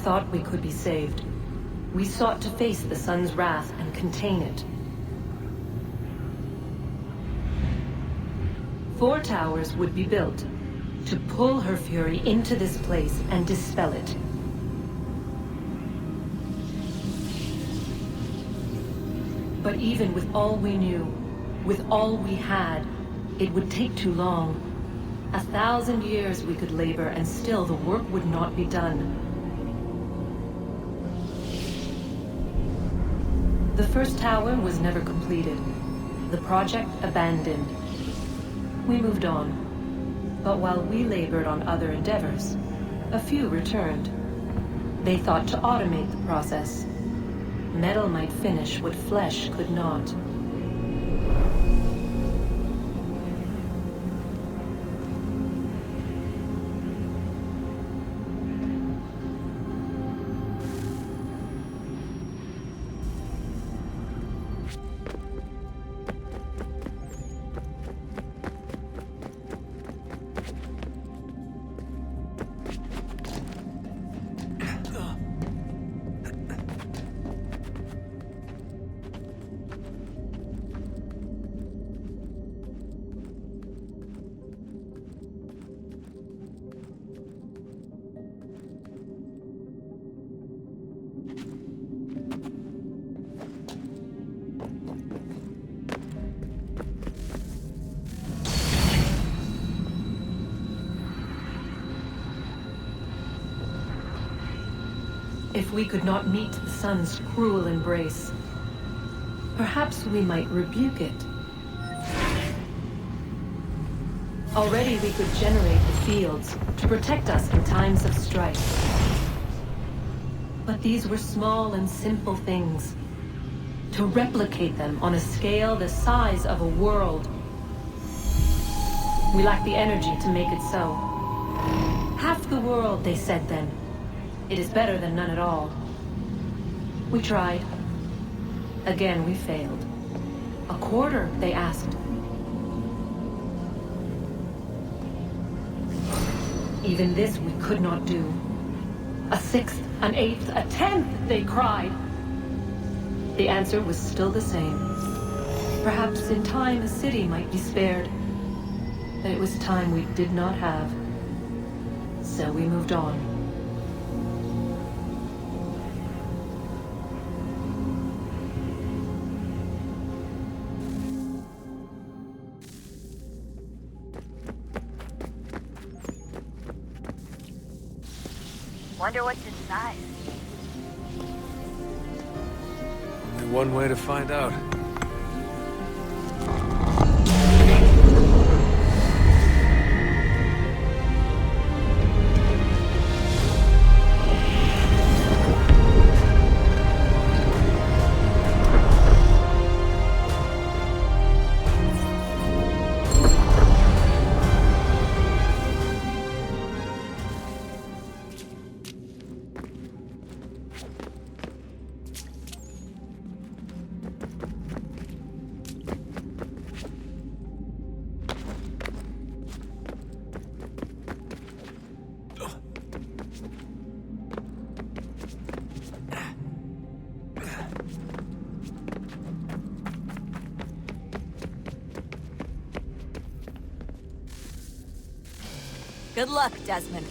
thought we could be saved. We sought to face the sun's wrath and contain it. 4 towers would be built to pull her fury into this place and dispel it. But even with all we knew, with all we had, it would take too long. 1,000 years we could labor, and still the work would not be done. The first tower was never completed. The project abandoned. We moved on. But while we labored on other endeavors, a few returned. They thought to automate the process. Metal might finish what flesh could not. If we could not meet the sun's cruel embrace, perhaps we might rebuke it. Already we could generate the fields to protect us in times of strife. But these were small and simple things. To replicate them on a scale the size of a world, we lack the energy to make it so. Half the world, they said then. It is better than none at all. We tried. Again, we failed. A quarter, they asked. Even this we could not do. A 1/6, an 1/8, a 1/10, they cried. The answer was still the same. Perhaps in time a city might be spared. But it was time we did not have. So we moved on. Wonder what's inside. Only one way to find out. Good luck, Desmond.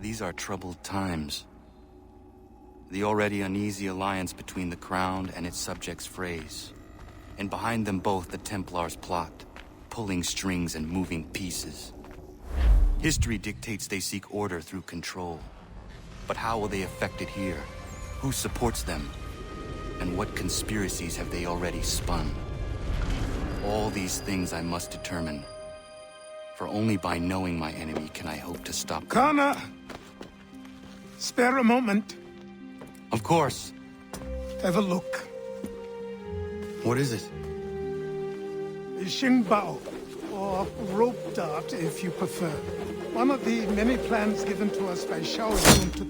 These are troubled times. The already uneasy alliance between the Crown and its subjects frays. And behind them both the Templars plot, pulling strings and moving pieces. History dictates they seek order through control. But how will they affect it here? Who supports them? And what conspiracies have they already spun? All these things I must determine. For only by knowing my enemy can I hope to stop them. Connor! Spare a moment. Of course. Have a look. What is it? Xingbao, or rope dart if you prefer. One of the many plans given to us by Shao Yun to...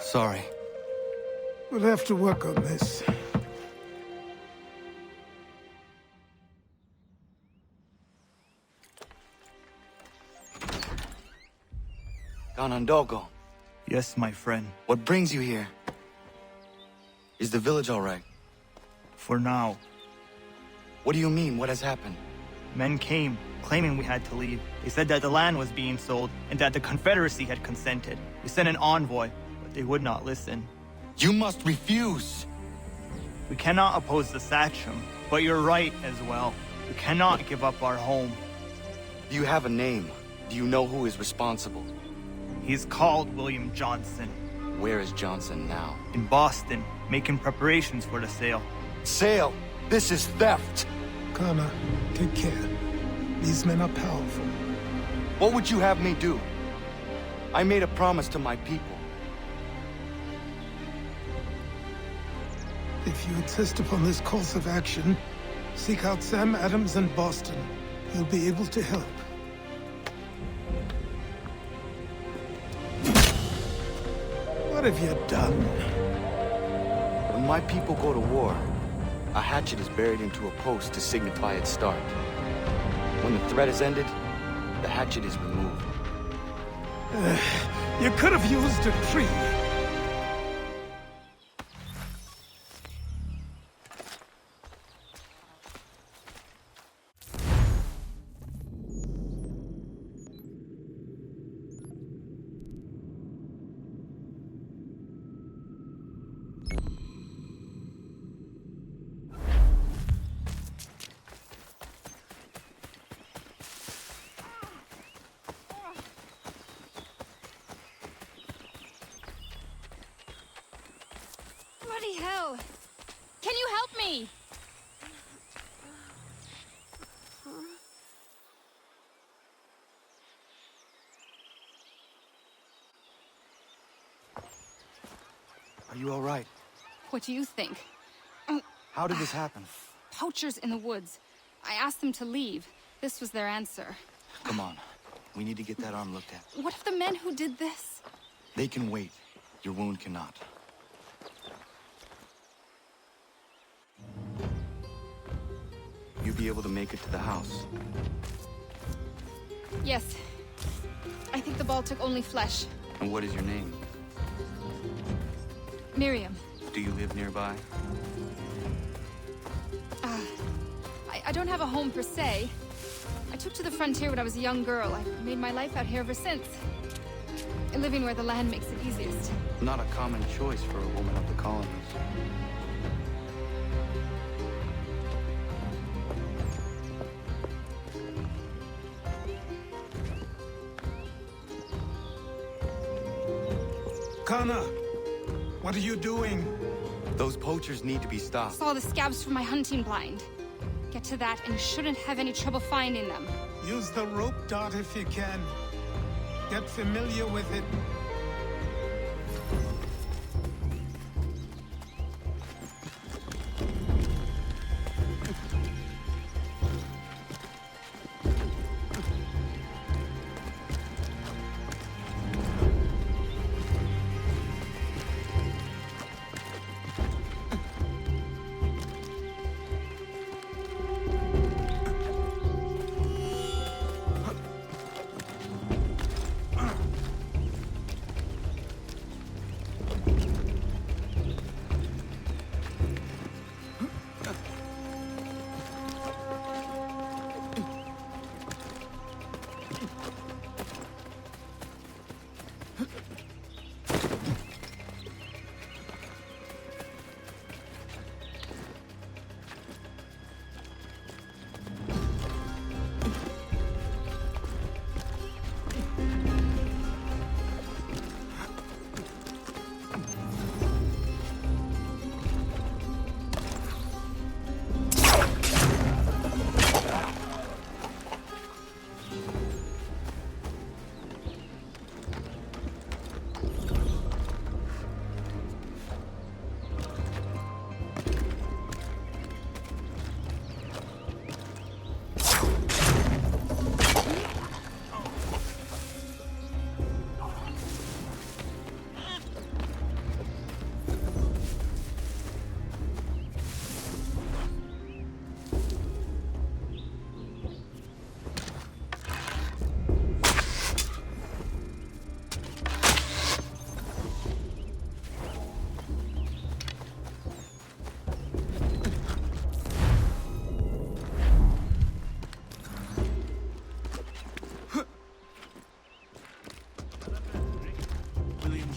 Sorry. We'll have to work on this. Ganondogo, Yes, my friend. what brings you here? Is the village all right? For now. What do you mean? What has happened? Men came, claiming we had to leave. They said that the land was being sold, and that the Confederacy had consented. We sent an envoy, but they would not listen. You must refuse! We cannot oppose the Sachem, but you're right as well. We cannot give up our home. Do you have a name? Do you know who is responsible? He's called William Johnson, Where is Johnson now? in Boston, making preparations for the sale. Sale! This is theft! Kana, take care. These men are powerful. What would you have me do? I made a promise to my people. If you insist upon this course of action, seek out Sam Adams in Boston. He'll be able to help. What have you done? When my people go to war, a hatchet is buried into a post to signify its start. When the threat is ended, the hatchet is removed. You could have used a tree. Bloody hell! Can you help me? Are you all right? What do you think? How did this happen? Poachers in the woods. I asked them to leave. This was their answer. Come on. We need to get that arm looked at. What if the men who did this? They can wait. Your wound cannot. You be able to make it to the house? Yes. I think the ball took only flesh. And what is your name? Miriam. Do you live nearby? I don't have a home per se. I took to the frontier when I was a young girl. I've made my life out here ever since. Living where the land makes it easiest. Not a common choice for a woman of the colonies. Kana, what are you doing? Those poachers need to be stopped. Saw the scabs from my hunting blind. Get to that and you shouldn't have any trouble finding them. Use the rope dart if you can. Get familiar with it.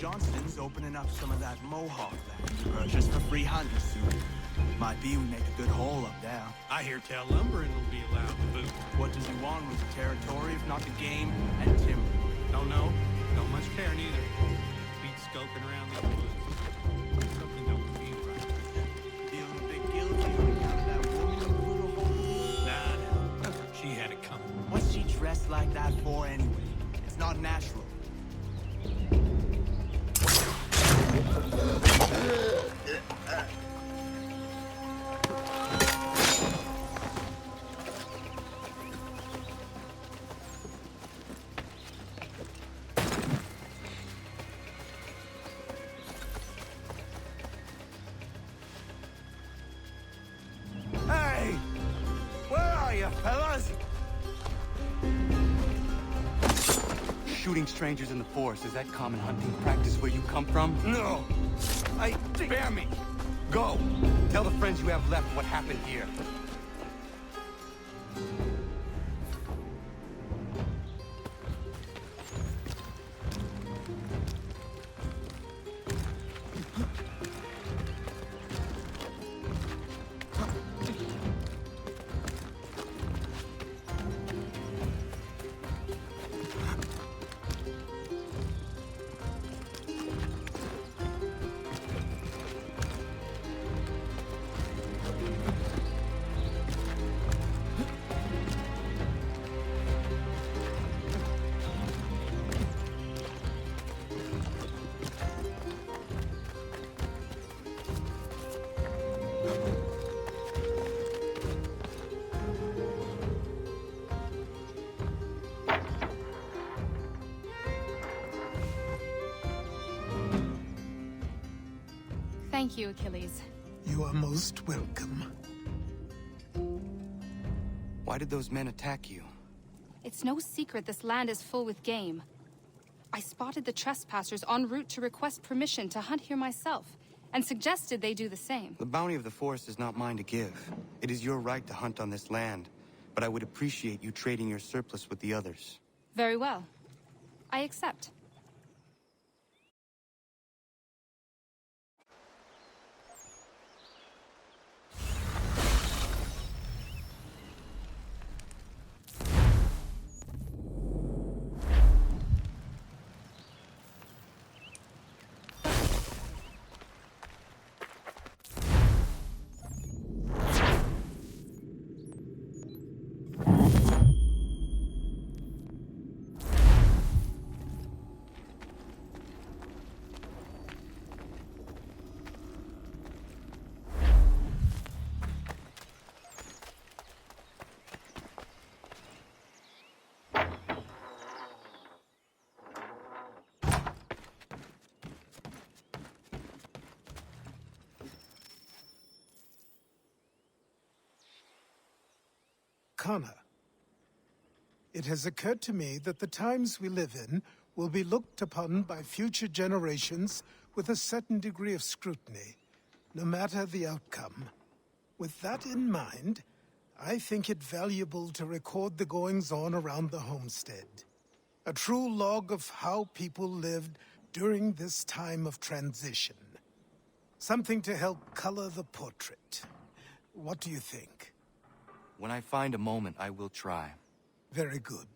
Johnston's opening up some of that Mohawk land to purchase for free hunting soon. Might be we make a good haul up there. I hear tell lumbering will be allowed to boot. What does he want with the territory if not the game and timber? Don't know. Don't much care neither. Beat skulking around these woods. Something don't feel right. Feeling a bit guilty on account of that woman you put a hole? Nah. She had it coming. What's she dressed like that for anyway? It's not natural. Hey! Where are you, fellas? Shooting strangers in the forest, is that common hunting practice where you come from? No! Spare me! Go! Tell the friends you have left what happened here. Thank you, Achilles. You are most welcome. Why did those men attack you? It's no secret this land is full with game. I spotted the trespassers en route to request permission to hunt here myself, and suggested they do the same. The bounty of the forest is not mine to give. It is your right to hunt on this land, but I would appreciate you trading your surplus with the others. Very well. I accept. Connor, it has occurred to me that the times we live in will be looked upon by future generations with a certain degree of scrutiny, no matter the outcome. With that in mind, I think it valuable to record the goings-on around the homestead. A true log of how people lived during this time of transition. Something to help color the portrait. What do you think? When I find a moment, I will try. Very good.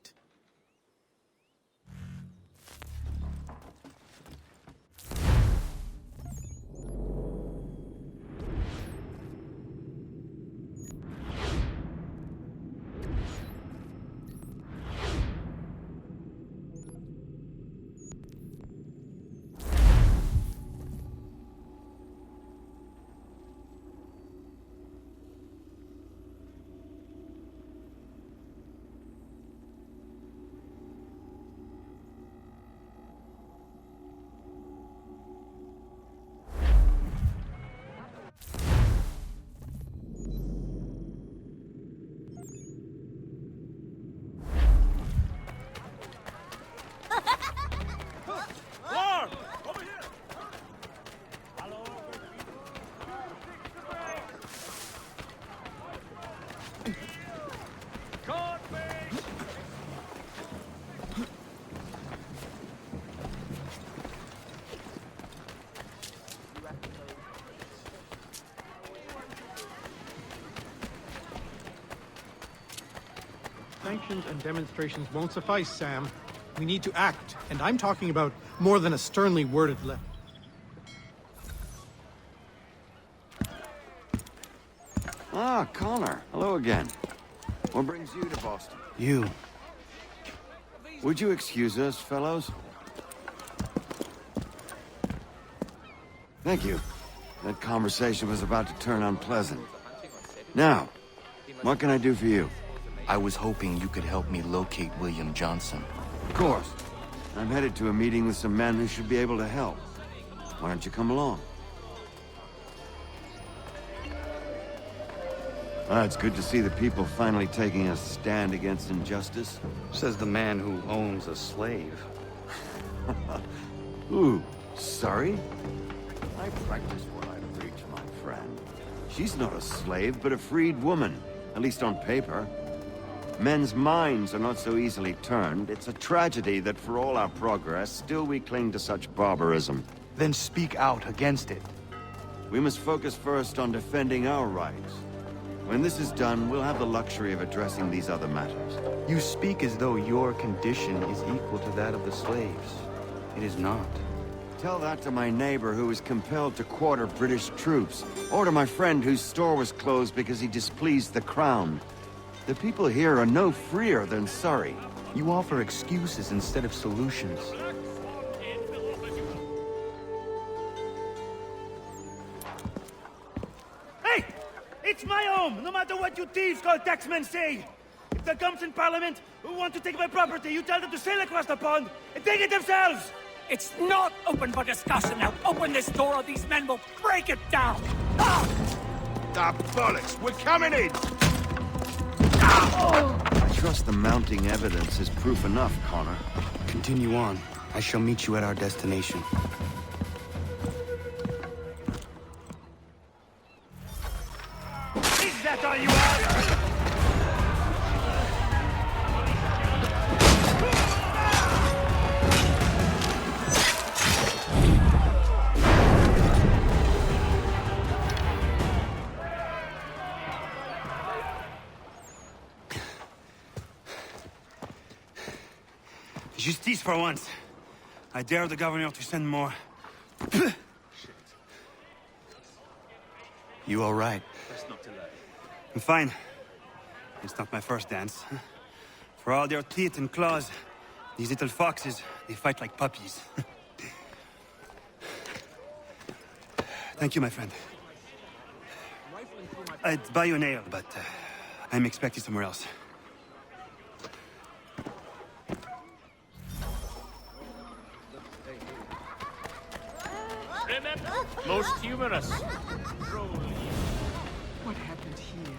discussions and demonstrations won't suffice, Sam. We need to act, and I'm talking about more than a sternly worded letter. Ah, Connor. Hello again. What brings you to Boston? You. Would you excuse us, fellows? Thank you. That conversation was about to turn unpleasant. Now, what can I do for you? I was hoping you could help me locate William Johnson. Of course. I'm headed to a meeting with some men who should be able to help. Why don't you come along? It's good to see the people finally taking a stand against injustice. Says the man who owns a slave. Ooh, sorry? I practice what I preach, my friend. She's not a slave, but a freed woman, at least on paper. Men's minds are not so easily turned. It's a tragedy that for all our progress, still we cling to such barbarism. Then speak out against it. We must focus first on defending our rights. When this is done, we'll have the luxury of addressing these other matters. You speak as though your condition is equal to that of the slaves. It is not. Tell that to my neighbor who was compelled to quarter British troops, or to my friend whose store was closed because he displeased the crown. The people here are no freer than Surrey. You offer excuses instead of solutions. Hey! It's my home, no matter what you thieves called taxmen say! If there comes in Parliament who want to take my property, you tell them to sail across the pond and take it themselves! It's not open for discussion now. Open this door or these men will break it down. Ah! Ah, bollocks! We're coming in! I trust the mounting evidence is proof enough, Connor. Continue on. I shall meet you at our destination. Is that all you are? Justice for once. I dare the governor to send more. You all right? I'm fine. It's not my first dance. For all their teeth and claws, these little foxes, they fight like puppies. Thank you, my friend. I'd buy you an ale, but I'm expecting somewhere else. Most humorous. What happened here?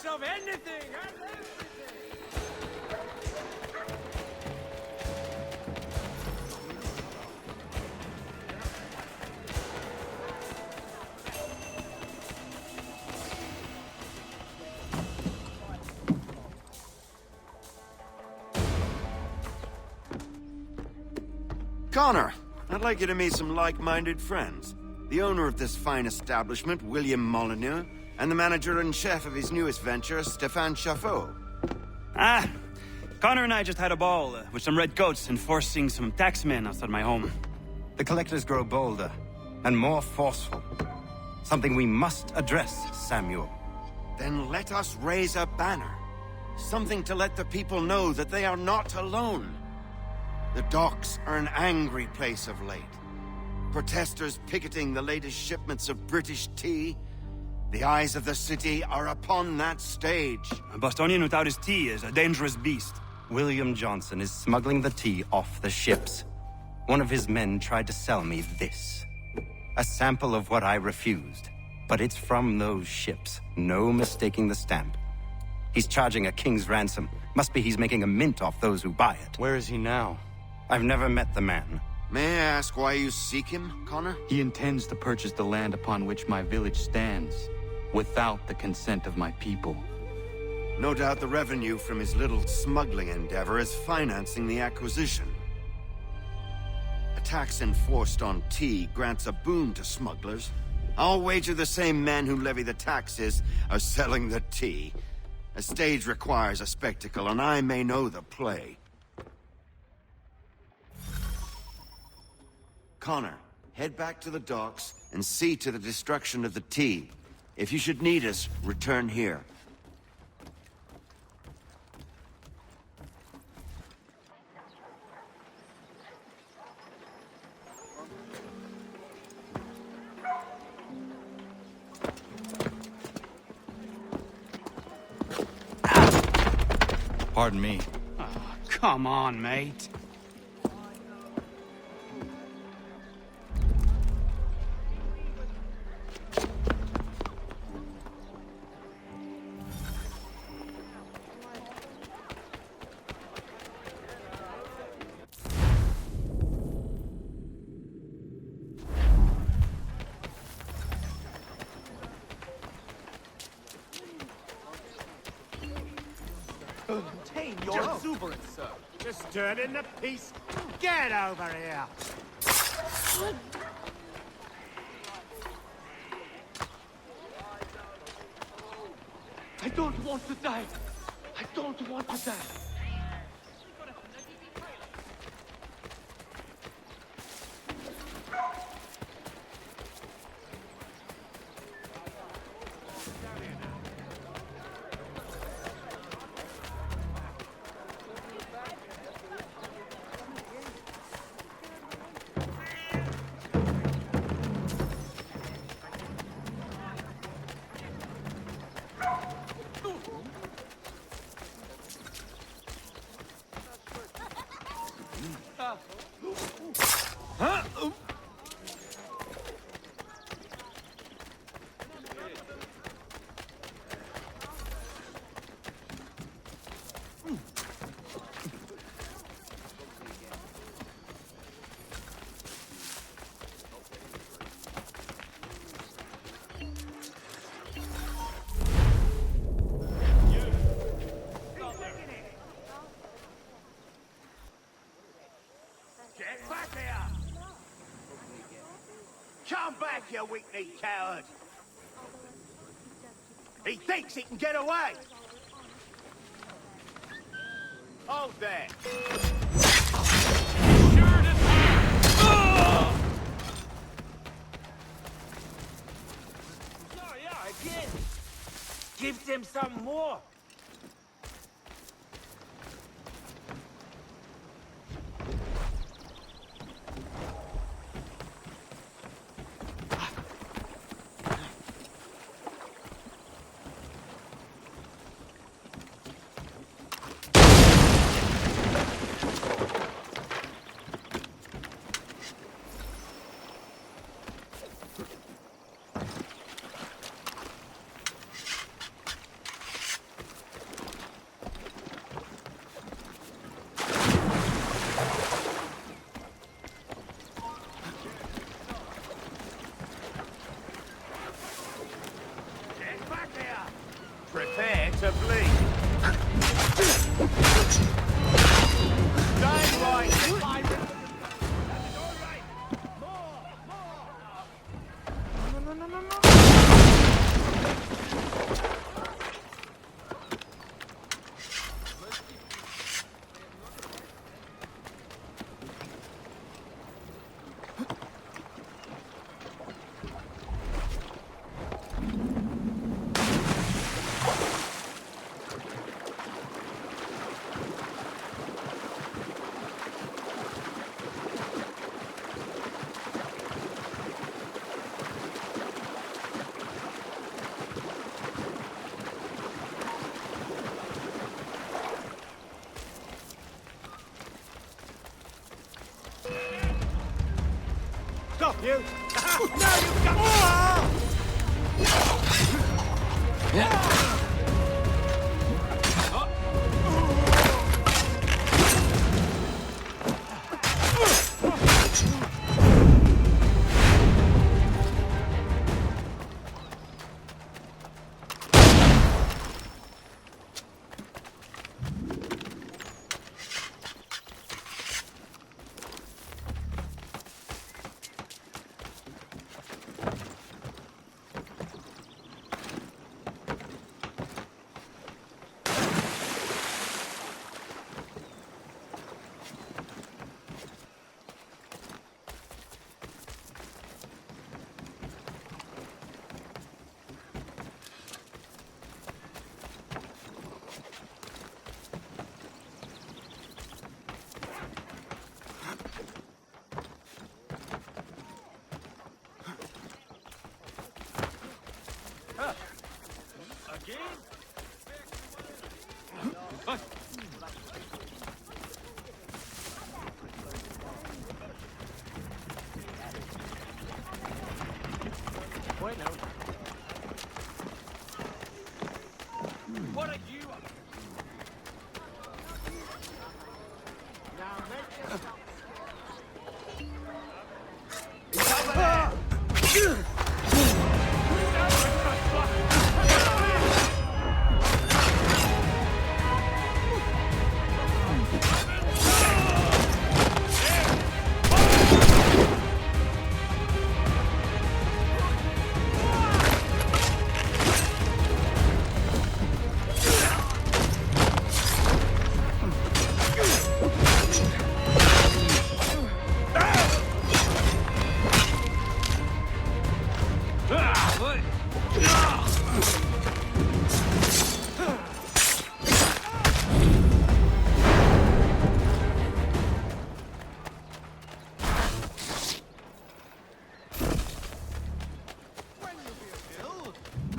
Of anything! Connor, I'd like you to meet some like-minded friends. The owner of this fine establishment, William Molyneux, and the manager and chef of his newest venture, Stéphane Chaffeau. Ah, Connor and I just had a ball with some red coats enforcing some taxmen outside my home. The collectors grow bolder and more forceful. Something we must address, Samuel. Then let us raise a banner. Something to let the people know that they are not alone. The docks are an angry place of late. Protesters picketing the latest shipments of British tea. The eyes of the city are upon that stage. A Bostonian without his tea is a dangerous beast. William Johnson is smuggling the tea off the ships. One of his men tried to sell me this. A sample of what I refused. But it's from those ships. No mistaking the stamp. He's charging a king's ransom. Must be he's making a mint off those who buy it. Where is he now? I've never met the man. May I ask why you seek him, Connor? He intends to purchase the land upon which my village stands, without the consent of my people. No doubt the revenue from his little smuggling endeavor is financing the acquisition. A tax enforced on tea grants a boon to smugglers. I'll wager the same men who levy the taxes are selling the tea. A stage requires a spectacle, and I may know the play. Connor, head back to the docks and see to the destruction of the tea. If you should need us, return here. Pardon me. Oh, come on, mate. Contain your exuberance, sir. Just turn in the piece. Get over here. I don't want to die. I don't want to die. Get back here! Come back, you weak-kneed coward! He thinks he can get away! Hold there! Yeah, again. Give them some more. Prepare to bleed. Stay right. You. Now you've got. What are you?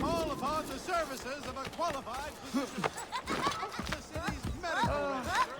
All upon the services of a qualified physician. The city's medical register.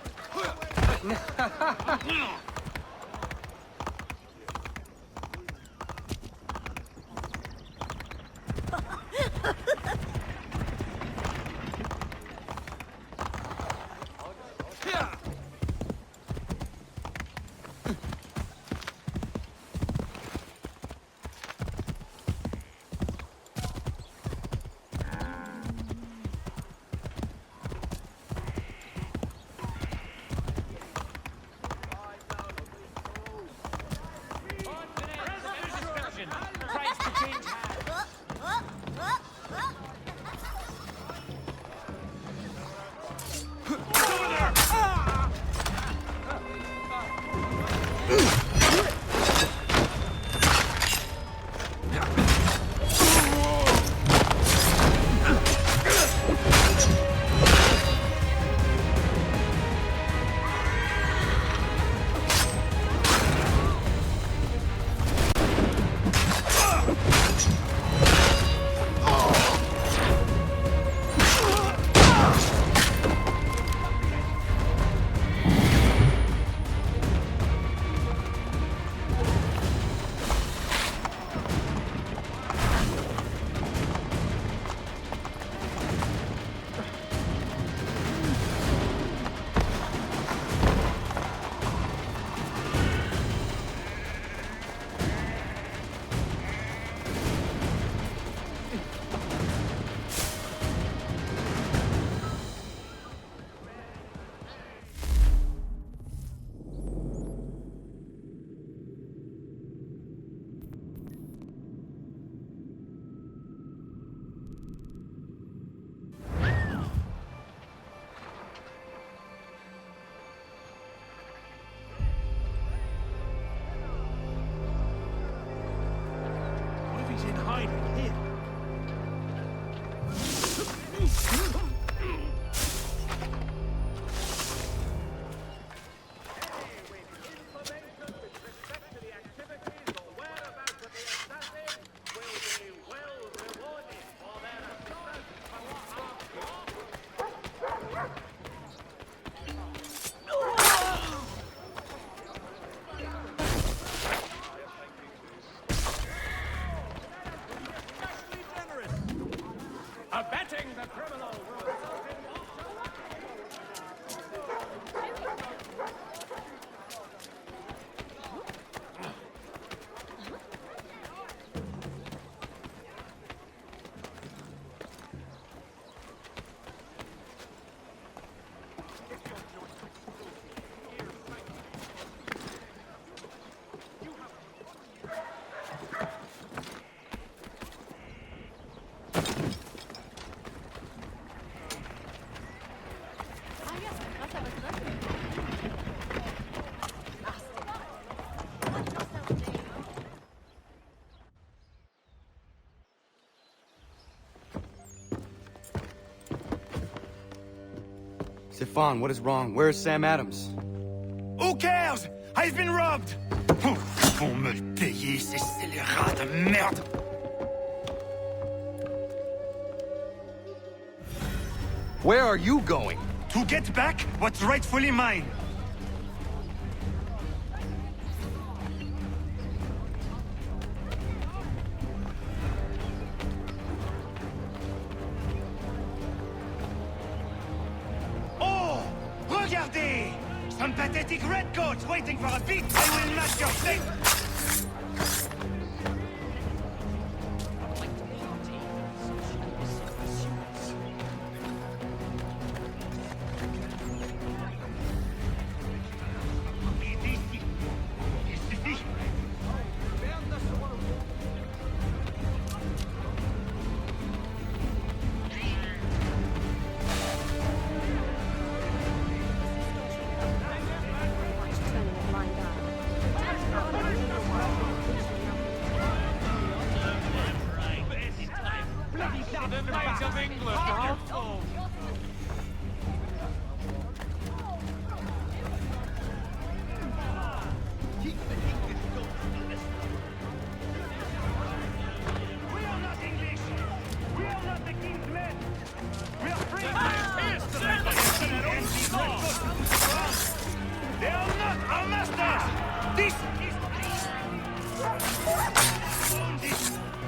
Getting the criminal will result in Stefan, what is wrong? Where is Sam Adams? Who cares? I've been robbed! Vont me le payer, ces scélérats de merde! Where are you going? To get back what's rightfully mine. Oh! Regardez! Some pathetic redcoats waiting for a beat. I will match your fate!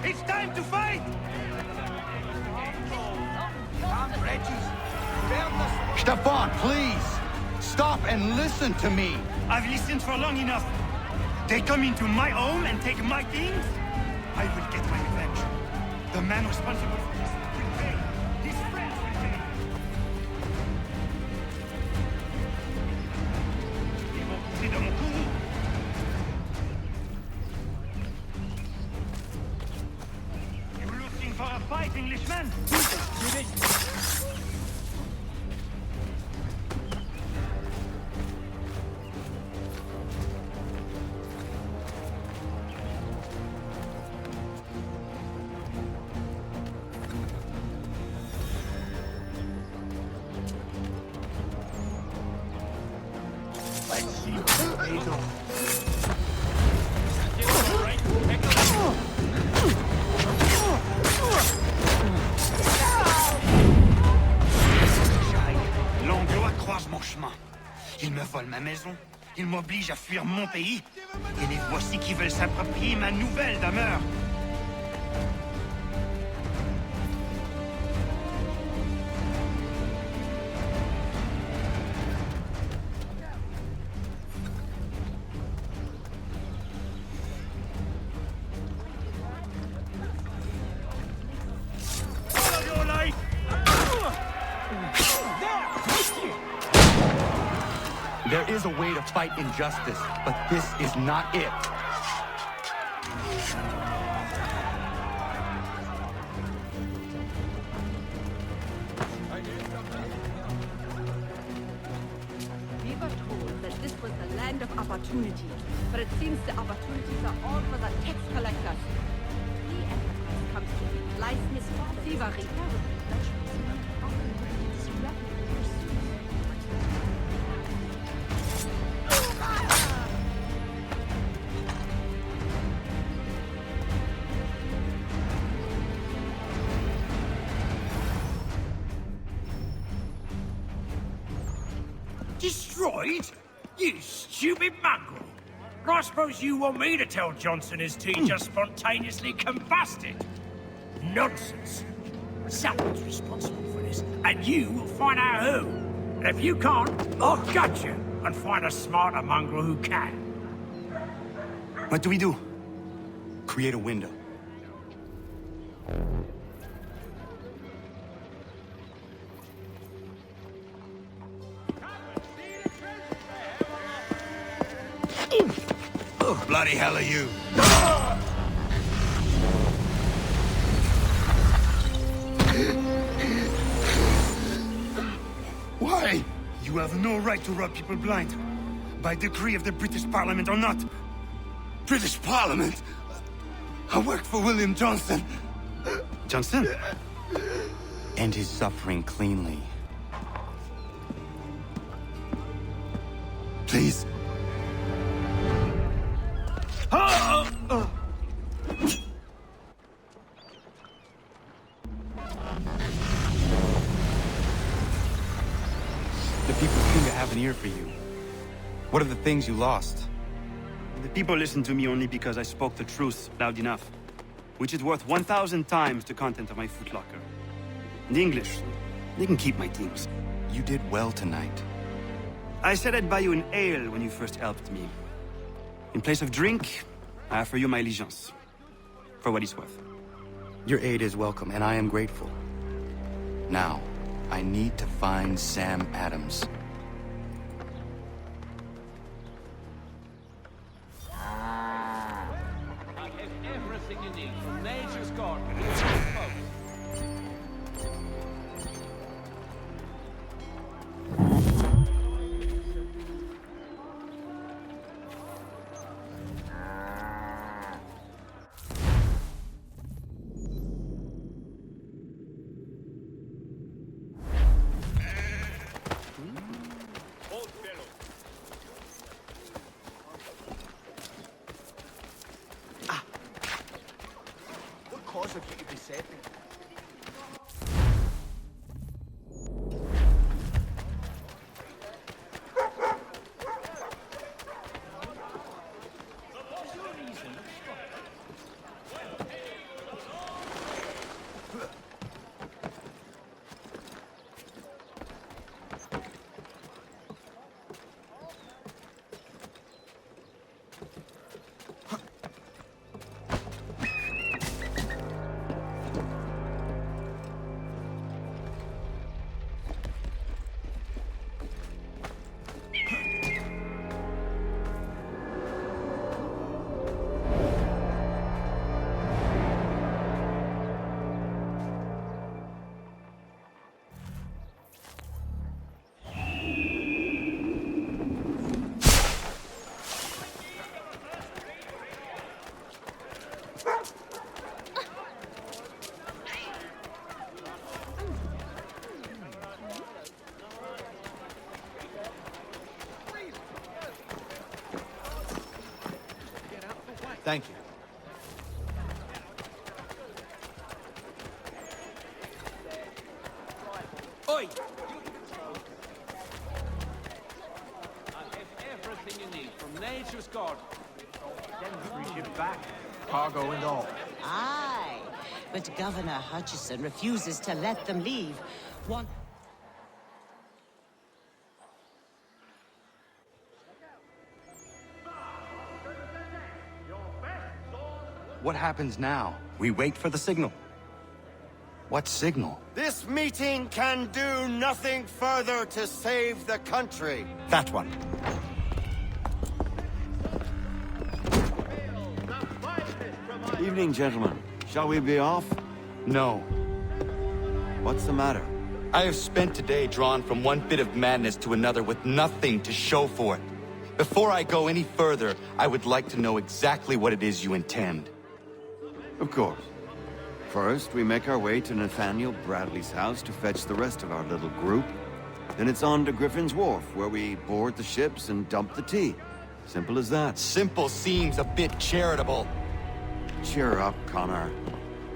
It's time to fight! Stefan, please! Stop and listen to me! I've listened for long enough. They come into my home and take my things? I will get my revenge. The man responsible for this will pay. His friends will pay. Ils vont pousser dans mon courroux. You looking for a fight, Englishman? Ils me volent ma maison, ils m'obligent à fuir mon pays, et les voici qui veulent s'approprier ma nouvelle demeure. There is a way to fight injustice, but this is not it. We were told that this was the land of opportunity, but it seems the opportunities are all for the tax collectors. The enterprise comes to the license thievery. Destroyed? You stupid mongrel! I suppose you want me to tell Johnson his tea just spontaneously combusted? Nonsense! Someone's responsible for this, and you will find out who. And if you can't, I'll gut you and find a smarter mongrel who can. What do we do? Create a window. Oh, bloody hell are you? Why? You have no right to rob people blind. By decree of the British Parliament or not. British Parliament? I work for William Johnson. Johnson? End his suffering cleanly. Please. The people seem to have an ear for you. What are the things you lost? The people listen to me only because I spoke the truth loud enough. Which is worth 1,000 times the content of my footlocker. And the English, they can keep my teams. You did well tonight. I said I'd buy you an ale when you first helped me. In place of drink, I offer you my allegiance. For what it's worth. Your aid is welcome, and I am grateful. Now, I need to find Sam Adams. Everything you need from nature's garden. What cause have you to be setting? Thank you. Oi! I have everything you need from nature's garden. Then we ship back, cargo and all. Aye, but Governor Hutchison refuses to let them leave. One... What happens now? We wait for the signal. What signal? This meeting can do nothing further to save the country. That one. Evening, gentlemen. Shall we be off? No. What's the matter? I have spent today drawn from one bit of madness to another with nothing to show for it. Before I go any further, I would like to know exactly what it is you intend. Of course. First, we make our way to Nathaniel Bradley's house to fetch the rest of our little group. Then it's on to Griffin's Wharf, where we board the ships and dump the tea. Simple as that. Simple seems a bit charitable. Cheer up, Connor.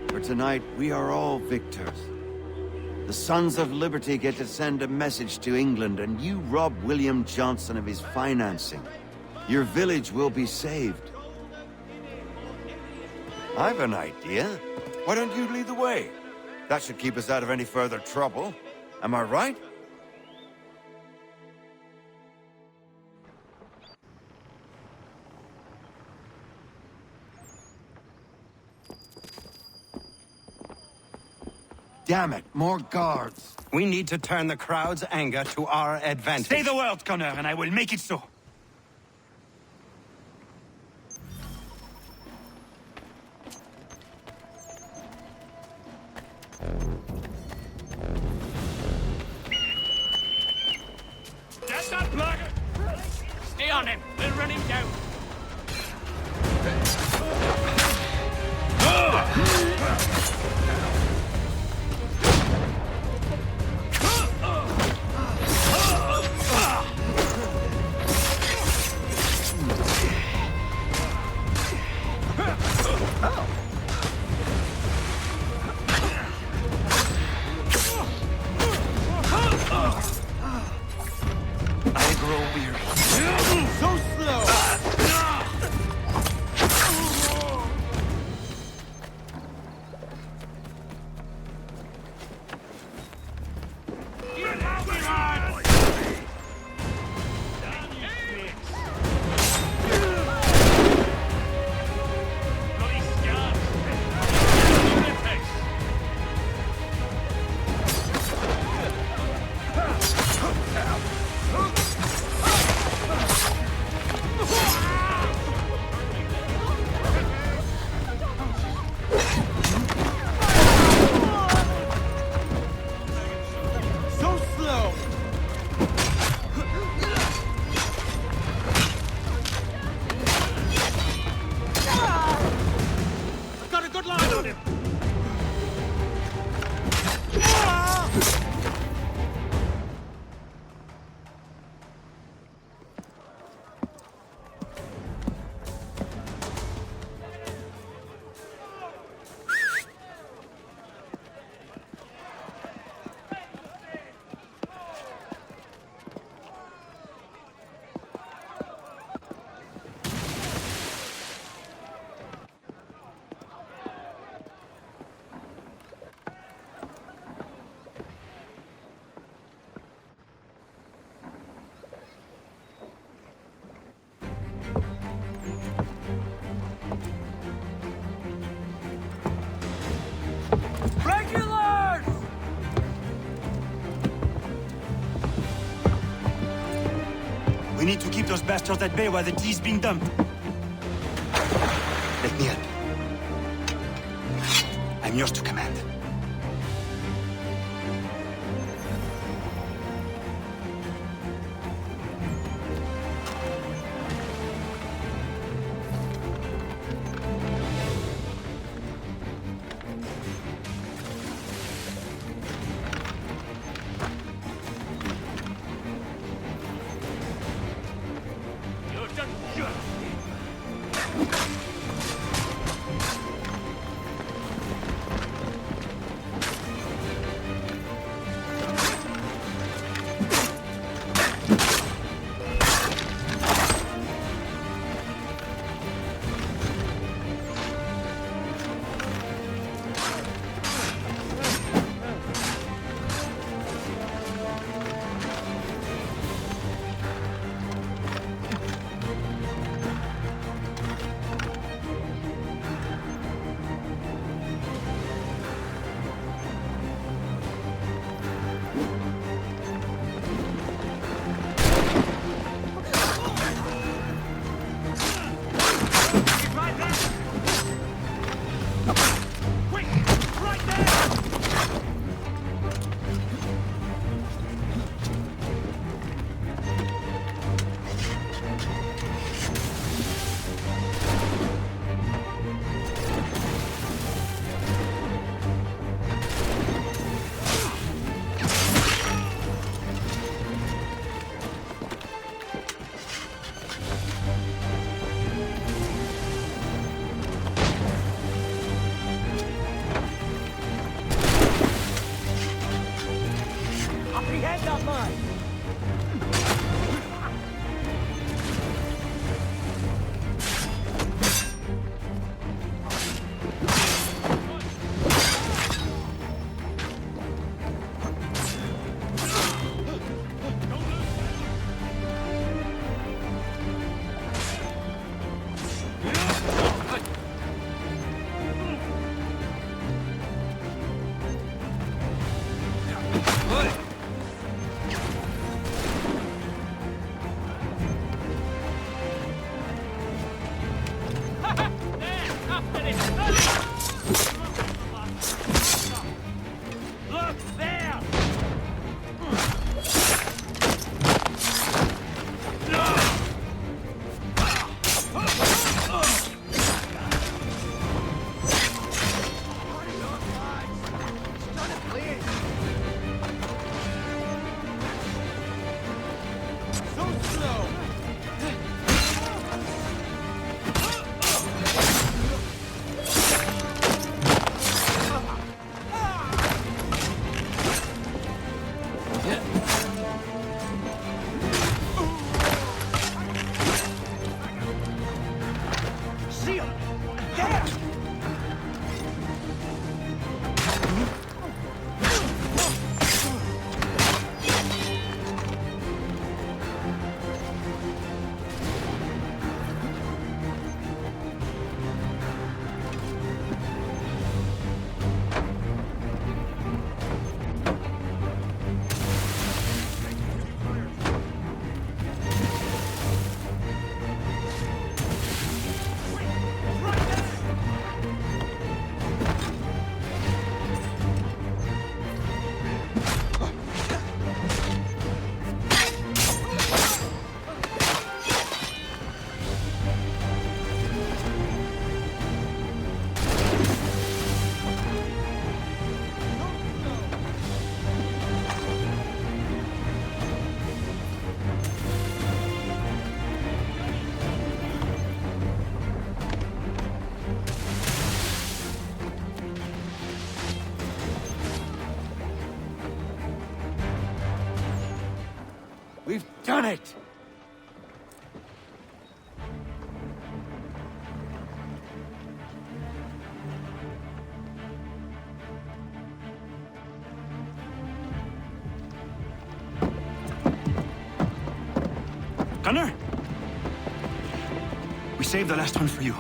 For tonight, we are all victors. The Sons of Liberty get to send a message to England, and you rob William Johnson of his financing. Your village will be saved. I've an idea. Why don't you lead the way? That should keep us out of any further trouble. Am I right? Damn it, more guards. We need to turn the crowd's anger to our advantage. Say the word, Connor, and I will make it so. That's not blood! Stay on him. We'll run him down. I grow weary. So slow! So slow! I've got a good line on him. Regulars! We need to keep those bastards at bay while the tea's being dumped. Let me help. I'm yours to command. You're done just. Apprehend that mine! We've done it! Gunnar? We saved the last one for you.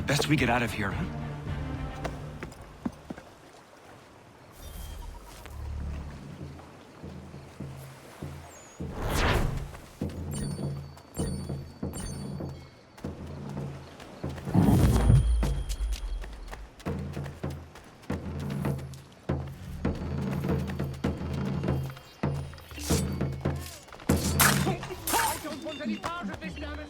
Best we get out of here, huh? I don't want any part of this, damn it!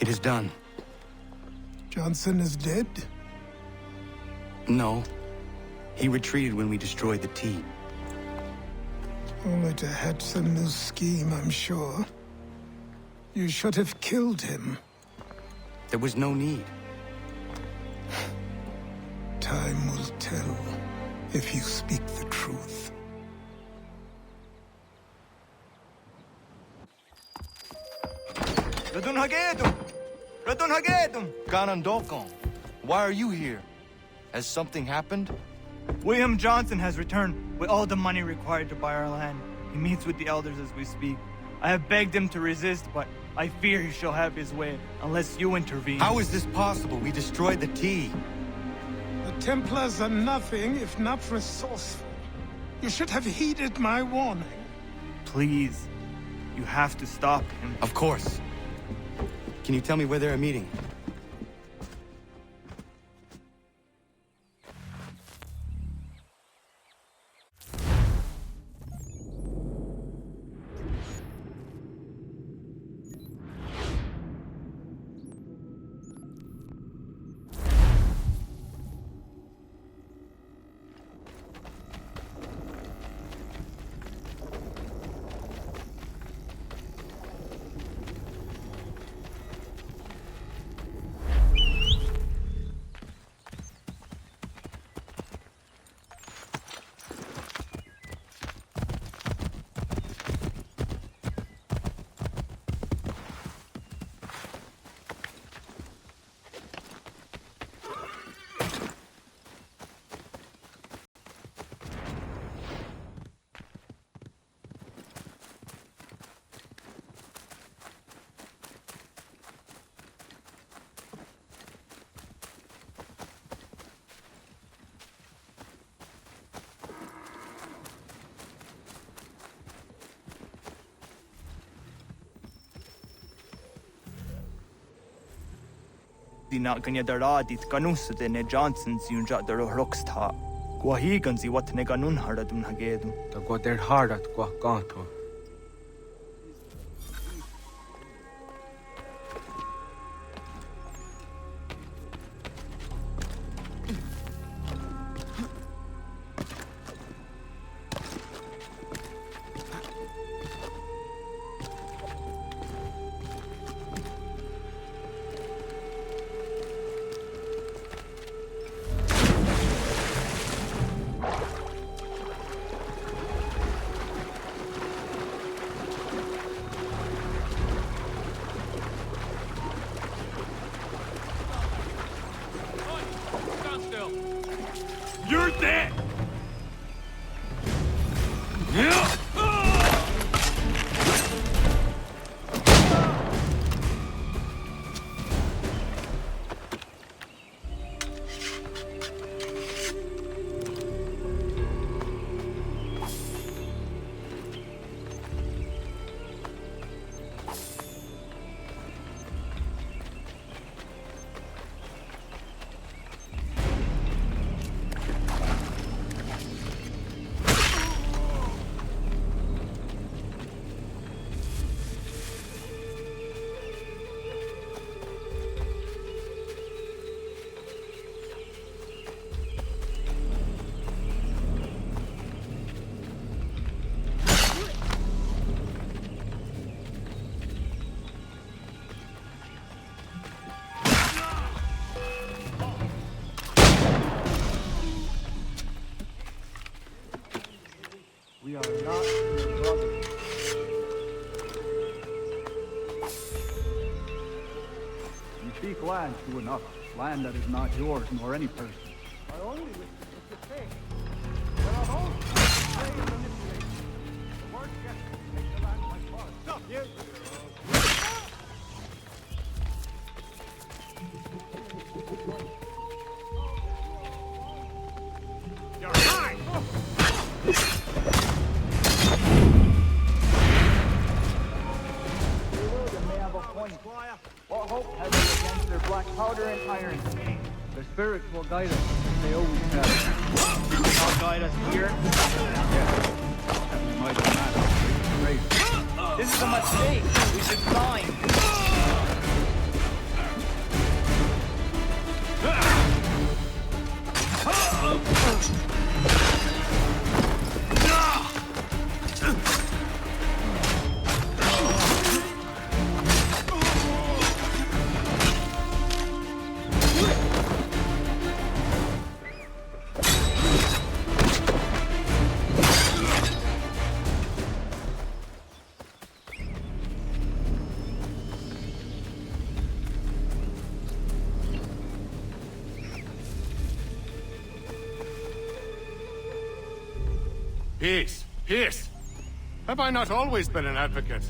It is done. Johnson is dead? No. He retreated when we destroyed the T. Only to hatch some new scheme, I'm sure. You should have killed him. There was no need. Time will tell if you speak the truth. Radun Hagedum! Radun Hagedum! Ganondokon, why are you here? Has something happened? William Johnson has returned with all the money required to buy our land. He meets with the elders as we speak. I have begged him to resist, but I fear he shall have his way, unless you intervene. How is this possible? We destroyed the T. The Templars are nothing if not resourceful. You should have heeded my warning. Please, you have to stop him. Of course. Can you tell me where they're meeting? Dina kanya daradit kanusa de ne Johnson's yunja daro rocksta. Guahigan zi wat ne ganun haradun hagedum. Ta go der hardat go ganto. are not your brothers. You seek land, true enough. Land that is not yours, nor any person. I only wish to take. There are those who betray and manipulate. The word gets to take the land by force. Stop you! You're mine! May have a point. What hope has he against their black powder and iron? Their spirits will guide us, as they always have. You cannot guide us here. Yes. That we might have matched. This is a mistake. We should sign. Peace! Peace! Have I not always been an advocate?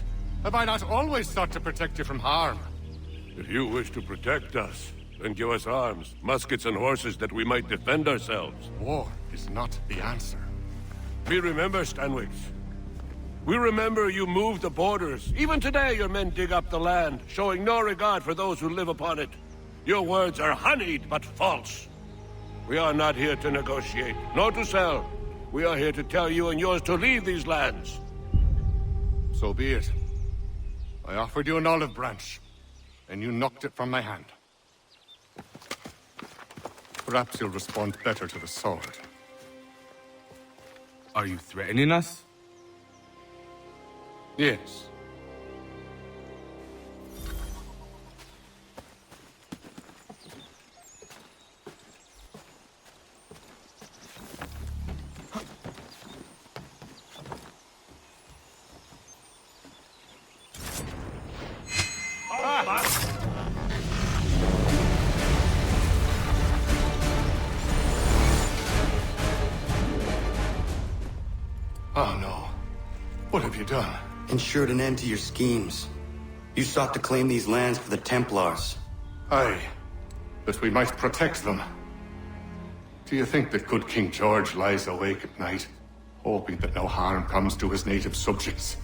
Have I not always sought to protect you from harm? If you wish to protect us, then give us arms, muskets and horses that we might defend ourselves. War is not the answer. We remember, Stanwix. We remember you moved the borders. Even today your men dig up the land, showing no regard for those who live upon it. Your words are honeyed, but false. We are not here to negotiate, nor to sell. We are here to tell you and yours to leave these lands. So be it. I offered you an olive branch, and you knocked it from my hand. Perhaps you'll respond better to the sword. Are you threatening us? Yes. Oh no. What have you done? Ensured an end to your schemes. You sought to claim these lands for the Templars. Aye, that we might protect them. Do you think that good King George lies awake at night, hoping that no harm comes to his native subjects?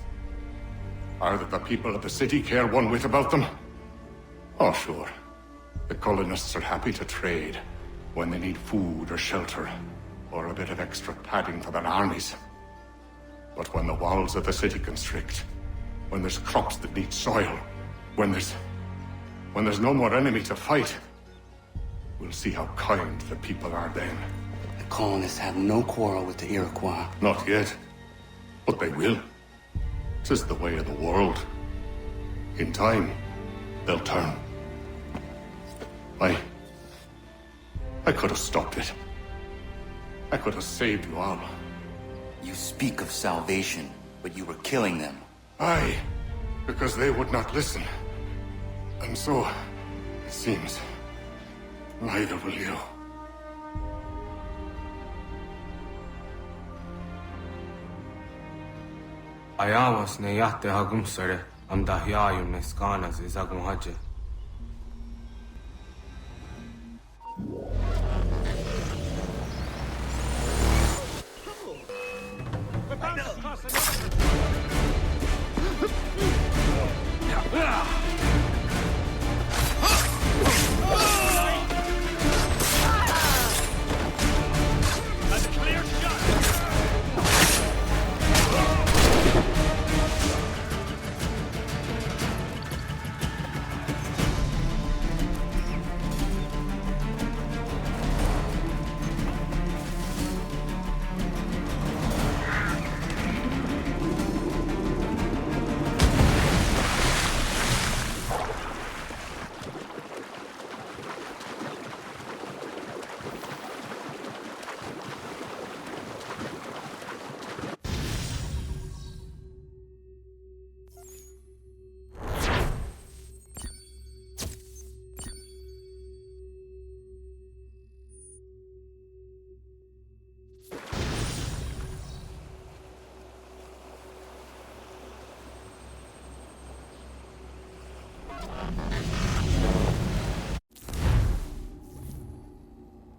Or that the people of the city care one whit about them? Oh, sure. The colonists are happy to trade when they need food or shelter, or a bit of extra padding for their armies. But when the walls of the city constrict, when there's crops that need soil, when there's no more enemy to fight, we'll see how kind the people are then. The colonists have no quarrel with the Iroquois. Not yet, but they will. 'Tis the way of the world. In time, they'll turn. I could have stopped it. I could have saved you all. You speak of salvation, but you were killing them. Aye, because they would not listen. And so, it seems, neither will you. Ayawas ne yate hagum sare am dahyayum ne skanas izagum haje.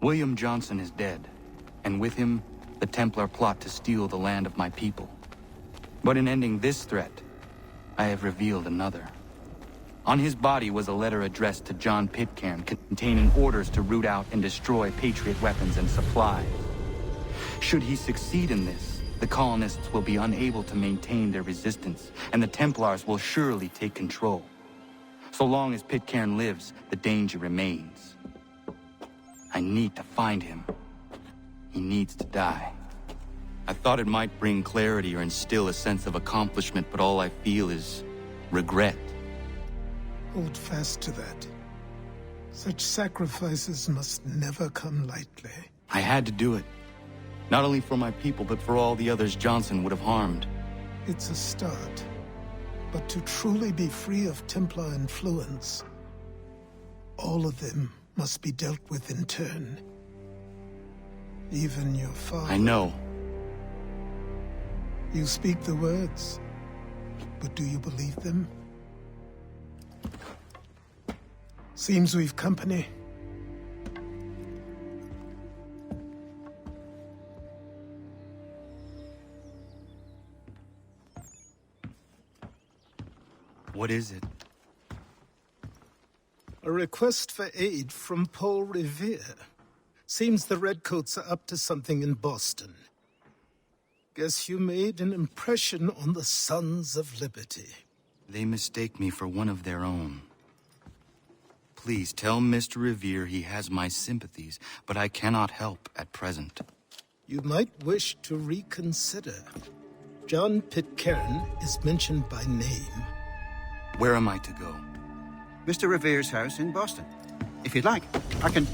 William Johnson is dead, and with him, the Templar plot to steal the land of my people. But in ending this threat, I have revealed another. On his body was a letter addressed to John Pitcairn containing orders to root out and destroy Patriot weapons and supplies. Should he succeed in this, the colonists will be unable to maintain their resistance, and the Templars will surely take control. So long as Pitcairn lives, the danger remains. I need to find him. He needs to die. I thought it might bring clarity or instill a sense of accomplishment, but all I feel is regret. Hold fast to that. Such sacrifices must never come lightly. I had to do it. Not only for my people, but for all the others Johnson would have harmed. It's a start. But to truly be free of Templar influence, all of them must be dealt with in turn. Even your father. I know. You speak the words, but do you believe them? Seems we've company. What is it? A request for aid from Paul Revere. Seems the Redcoats are up to something in Boston. Guess you made an impression on the Sons of Liberty. They mistake me for one of their own. Please tell Mr. Revere he has my sympathies, but I cannot help at present. You might wish to reconsider. John Pitcairn is mentioned by name. Where am I to go? Mr. Revere's house in Boston. If you'd like, I can